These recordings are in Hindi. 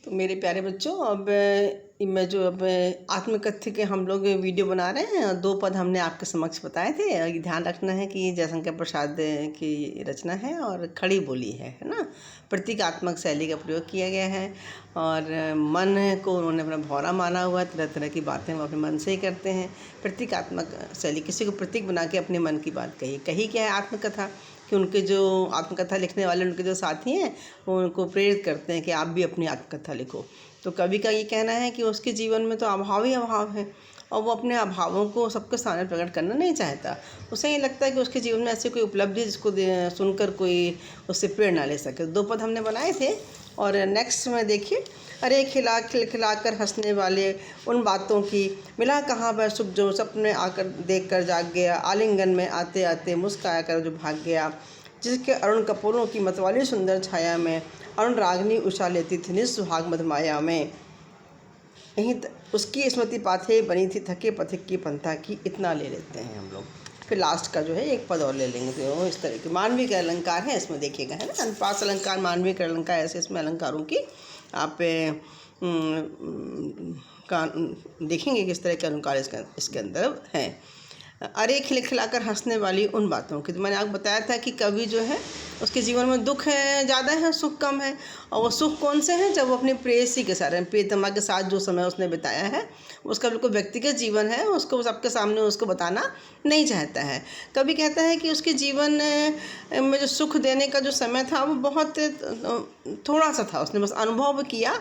तो मेरे प्यारे बच्चों, अब मैं जो अब आत्मकथ्य के हम लोग वीडियो बना रहे हैं। 2 पद हमने आपके समक्ष बताए थे। ये ध्यान रखना है कि जयशंकर प्रसाद की रचना है और खड़ी बोली है ना। प्रतीकात्मक शैली का प्रयोग किया गया है और मन को उन्होंने अपना भौरा माना हुआ है। तरह तरह की बातें वो अपने मन से ही करते हैं। प्रतीकात्मक शैली, किसी को प्रतीक बना के अपने मन की बात कही क्या है आत्मकथा कि उनके जो आत्मकथा लिखने वाले उनके जो साथी हैं वो उनको प्रेरित करते हैं कि आप भी अपनी आत्मकथा लिखो। तो कवि का ये कहना है कि उसके जीवन में तो अभाव ही अभाव है और वो अपने अभावों को सबके सामने प्रकट करना नहीं चाहता। उसे ये लगता है कि उसके जीवन में ऐसी कोई उपलब्धि जिसको सुनकर कोई उससे प्रेरणा ले सके। 2 पद हमने बनाए थे और नेक्स्ट में देखिए, अरे खिला कर हंसने वाले उन बातों की, मिला कहाँ वह सुख जो सपने आकर देख कर जाग गया, आलिंगन में आते आते मुस्काया कर जो भाग गया, जिसके अरुण कपोलों की मतवाली सुंदर छाया में अरुण रागनी उषा लेती थी निज सुहाग मधमाया में, यहीं उसकी स्मृति पाथे बनी थी थके पथिक की पंथा की। इतना ले लेते हैं हम लोग। फिर लास्ट का जो है 1 पद और ले लेंगे। तो इस तरह के मानवीय का अलंकार है, इसमें देखिएगा, है ना। अनुप्रास अलंकार, मानवीय का अलंकार, ऐसे इसमें अलंकारों की आप देखेंगे किस तरह के अलंकार इसके अंदर हैं। अरे खिलाकर हंसने वाली उन बातों की, तो मैंने आपको बताया था कि कवि जो है उसके जीवन में दुख है ज़्यादा है, सुख कम है। और वो सुख कौन से हैं? जब वो अपनी प्रेयसी के साथ, प्रियतमा के साथ जो समय उसने बिताया है, उसका बिल्कुल व्यक्तिगत जीवन है, उसको सबके सामने उसको बताना नहीं चाहता है। कवि कहता है कि उसके जीवन में जो सुख देने का जो समय था वो बहुत थोड़ा सा था। उसने बस अनुभव किया,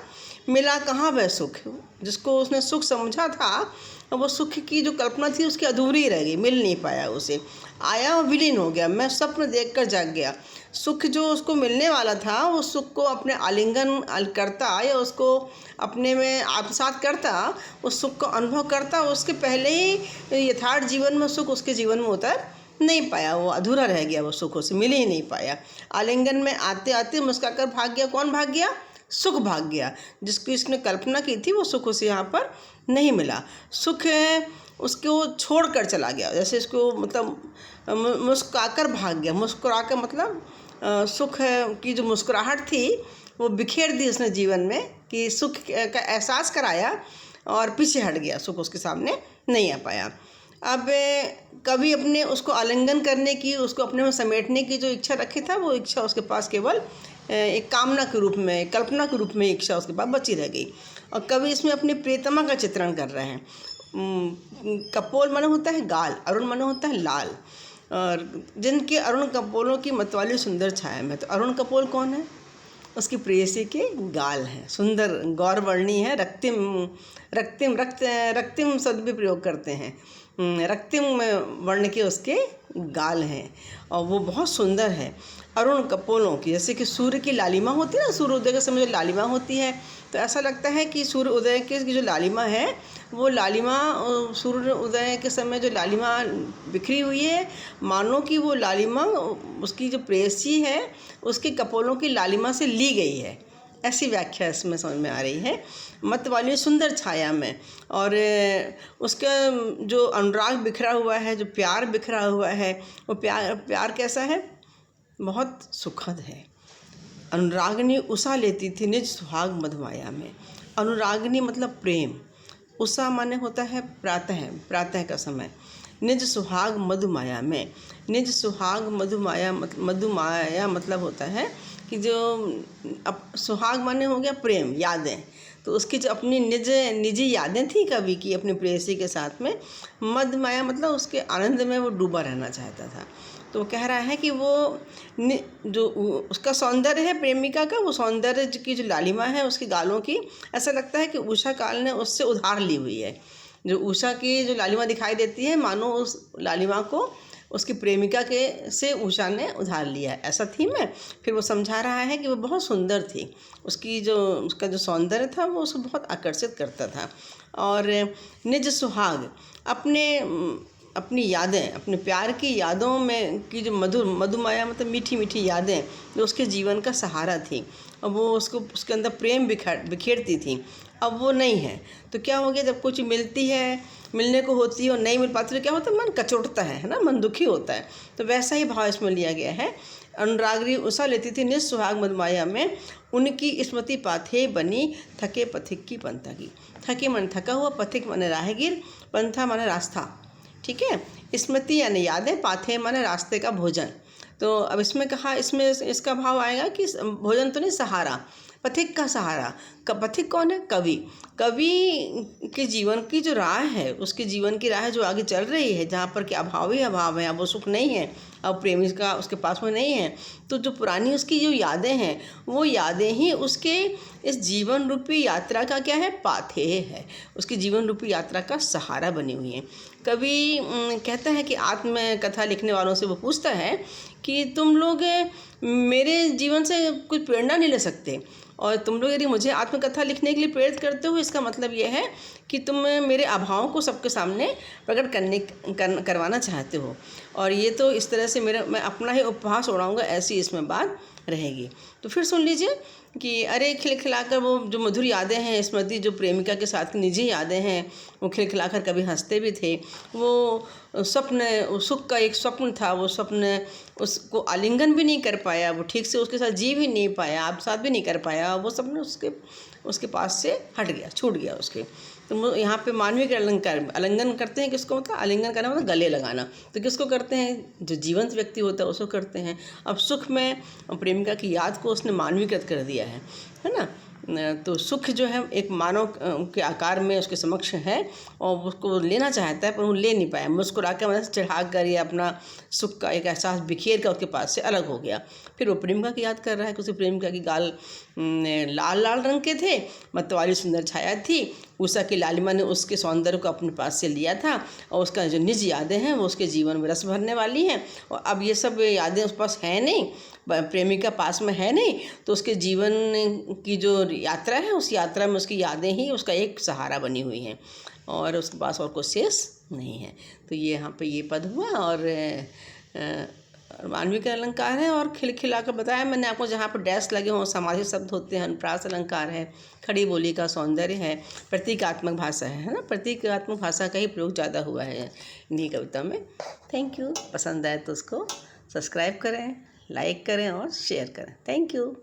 मिला कहाँ वह सुख जिसको उसने सुख समझा था, वो सुख की जो कल्पना थी उसकी अधूरी रह गई, मिल नहीं पाया उसे। आया और विलीन हो गया, मैं स्वप्न देखकर जाग गया। सुख जो उसको मिलने वाला था वो सुख को अपने आलिंगन करता या उसको अपने में आत्मसात करता, उस सुख को अनुभव करता, उसके पहले ही यथार्थ जीवन में सुख उसके जीवन में उतर नहीं पाया, वो अधूरा रह गया, वो सुख उसे मिल ही नहीं पाया। आलिंगन में आते आते मुस्कुराकर भाग गया। कौन भाग गया? सुख भाग गया। जिसकी इसने कल्पना की थी वो सुख उसे यहाँ पर नहीं मिला। सुख उसको छोड़ कर चला गया, जैसे इसको मतलब मुस्कुराकर भाग गया। मुस्कुराकर मतलब सुख की जो मुस्कुराहट थी वो बिखेर दी उसने जीवन में, कि सुख का एहसास कराया और पीछे हट गया, सुख उसके सामने नहीं आ पाया। अब कभी अपने उसको आलिंगन करने की, उसको अपने में समेटने की जो इच्छा रखी था, वो इच्छा उसके पास केवल एक कामना के रूप में, कल्पना के रूप में इच्छा उसके पास बची रह गई। और कवि इसमें अपनी प्रियतमा का चित्रण कर रहे हैं। कपोल माने होता है गाल, अरुण माने होता है लाल, और जिनके अरुण कपोलों की मतवाली सुंदर छाया में। तो अरुण कपोल कौन है? उसकी प्रेयसी के गाल हैं, सुंदर गौरवर्णी है। रक्तिम शब्द भी प्रयोग करते हैं। रक्तिम वर्ण के उसके गाल हैं और वो बहुत सुंदर है। अरुण कपोलों की, जैसे कि सूर्य की लालिमा होती है ना, सूर्य उदय के समय जो लालिमा होती है, तो ऐसा लगता है कि सूर्य उदय की जो लालिमा है, वो लालिमा सूर्य उदय के समय जो लालिमा बिखरी हुई है, मानो कि वो लालिमा उसकी जो प्रेयसी है उसके कपोलों की लालिमा से ली गई है। ऐसी व्याख्या इसमें समझ में आ रही है। मत वाली सुंदर छाया में, और उसका जो अनुराग बिखरा हुआ है, जो प्यार बिखरा हुआ है, वो प्यार कैसा है? बहुत सुखद है। अनुरागनी उषा लेती थी निज सुहाग मधमाया में। अनुरागनी मतलब प्रेम, उषा माने होता है प्रातः का समय। निज सुहाग मधुमाया में, निज सुहाग मधुमाया मतलब होता है कि जो सुहाग माने हो गया प्रेम, यादें। तो उसकी जो अपनी निजी यादें थी कवि की अपनी प्रेयसी के साथ में। मधमाया मतलब उसके आनंद में वो डूबा रहना चाहता था। तो वो कह रहा है कि वो जो उसका सौंदर्य है प्रेमिका का, वो सौंदर्य की जो लालिमा है उसकी गालों की, ऐसा लगता है कि उषा काल ने उससे उधार ली हुई है। जो उषा की जो लालिमा दिखाई देती है, मानो उस लालिमा को उसकी प्रेमिका के से उषा ने उधार लिया है, ऐसा थीम है। फिर वो समझा रहा है कि वो बहुत सुंदर थी, उसका जो सौंदर्य था वो उसको बहुत आकर्षित करता था। और निज सुहाग, अपनी यादें, अपने प्यार की यादों में की जो मधुमाया मतलब मीठी मीठी यादें जो उसके जीवन का सहारा थी, और वो उसके अंदर प्रेम बिखेरती थी। अब वो नहीं है तो क्या हो गया? जब कुछ मिलने को होती है और नहीं मिल पाती तो क्या होता है? मन कचोटता है ना, मन दुखी होता है। तो वैसा ही भाव इसमें लिया गया है। अनुरागरी उषा लेती थी निज सुहाग मधुमाया में, उनकी स्मृति पाथे बनी थके पथिक की पंथा की। थके मन थका हुआ, पथिक माने राहगीर, पंथा माने रास्ता। ठीक है, स्मृति यानी यादें, पाथे माने रास्ते का भोजन। तो अब इसमें कहा, इसमें इसका भाव आएगा कि भोजन तो नहीं, सहारा, पथिक का सहारा। पथिक कौन है? कवि। कवि के जीवन की जो राह है, उसके जीवन की राह जो आगे चल रही है, जहाँ पर कि अभाव ही अभाव है, अब वो सुख नहीं है, अब प्रेमी का उसके पास में नहीं है, तो जो पुरानी उसकी जो यादें हैं, वो यादें ही उसके इस जीवन रूपी यात्रा का क्या है? पाथे है, उसकी जीवन रूपी यात्रा का सहारा बनी हुई है। कवि कहता है कि आत्मकथा लिखने वालों से वो पूछता है कि तुम लोग मेरे जीवन से कुछ प्रेरणा नहीं ले सकते, और तुम लोग यदि मुझे आत्मकथा लिखने के लिए प्रेरित करते हो, इसका मतलब यह है कि तुम मेरे अभावों को सबके सामने प्रकट करवाना चाहते हो, और ये तो इस तरह से मैं अपना ही उपहास उड़ाऊँगा, ऐसी इसमें बात रहेगी। तो फिर सुन लीजिए कि अरे खिलखिलाकर वो जो मधुर यादें हैं, स्मृति जो प्रेमिका के साथ की निजी यादें हैं, वो खिलखिलाकर कभी हंसते भी थे। वो स्वप्न, सुख का एक स्वप्न था, वो स्वप्न उसको आलिंगन भी नहीं कर पाया, वो ठीक से उसके साथ जी भी नहीं पाया, आप साथ भी नहीं कर पाया, वो स्वप्न उसके पास से हट गया, छूट गया उसके। तो यहाँ पे मानवीय के आलिंगन करते हैं, किसको मतलब? आलिंगन करना मतलब गले लगाना। तो किसको करते हैं? जो जीवंत व्यक्ति होता है उसको करते हैं। अब सुख में प्रेमिका की याद को उसने मानवीकृत कर दिया है ना। तो सुख जो है एक मानव के आकार में उसके समक्ष है, और उसको लेना चाहता है पर वो ले नहीं पाया, मुस्कुरा कर मतलब चढ़ा कर या अपना सुख का एक एहसास बिखेर कर उसके पास से अलग हो गया। फिर वो प्रेमिका की याद कर रहा है कि उसकी प्रेमिका की गाल लाल लाल रंग के थे, मतवाली सुंदर छाया थी, उषा की लालिमा ने उसके सौंदर्य को अपने पास से लिया था, और उसका जो निज यादें हैं वो उसके जीवन में रस भरने वाली हैं। और अब ये सब यादें उसके पास है नहीं, प्रेमिका पास में है नहीं, तो उसके जीवन की जो यात्रा है, उस यात्रा में उसकी यादें ही उसका एक सहारा बनी हुई हैं, और उसके पास और कुछ शेष नहीं है। तो ये यहाँ पे ये पद हुआ, और मानवीय का अलंकार है, और खिलखिला कर बताया मैंने आपको, जहाँ पर डैश लगे हों समासिक शब्द होते हैं, अनुप्रास अलंकार है, खड़ी बोली का सौंदर्य है, प्रतीकात्मक भाषा है ना। प्रतीकात्मक भाषा का ही प्रयोग ज़्यादा हुआ है इन्हीं कविता में। Thank you. पसंद आए तो उसको सब्सक्राइब करें, लाइक करें और शेयर करें। Thank you.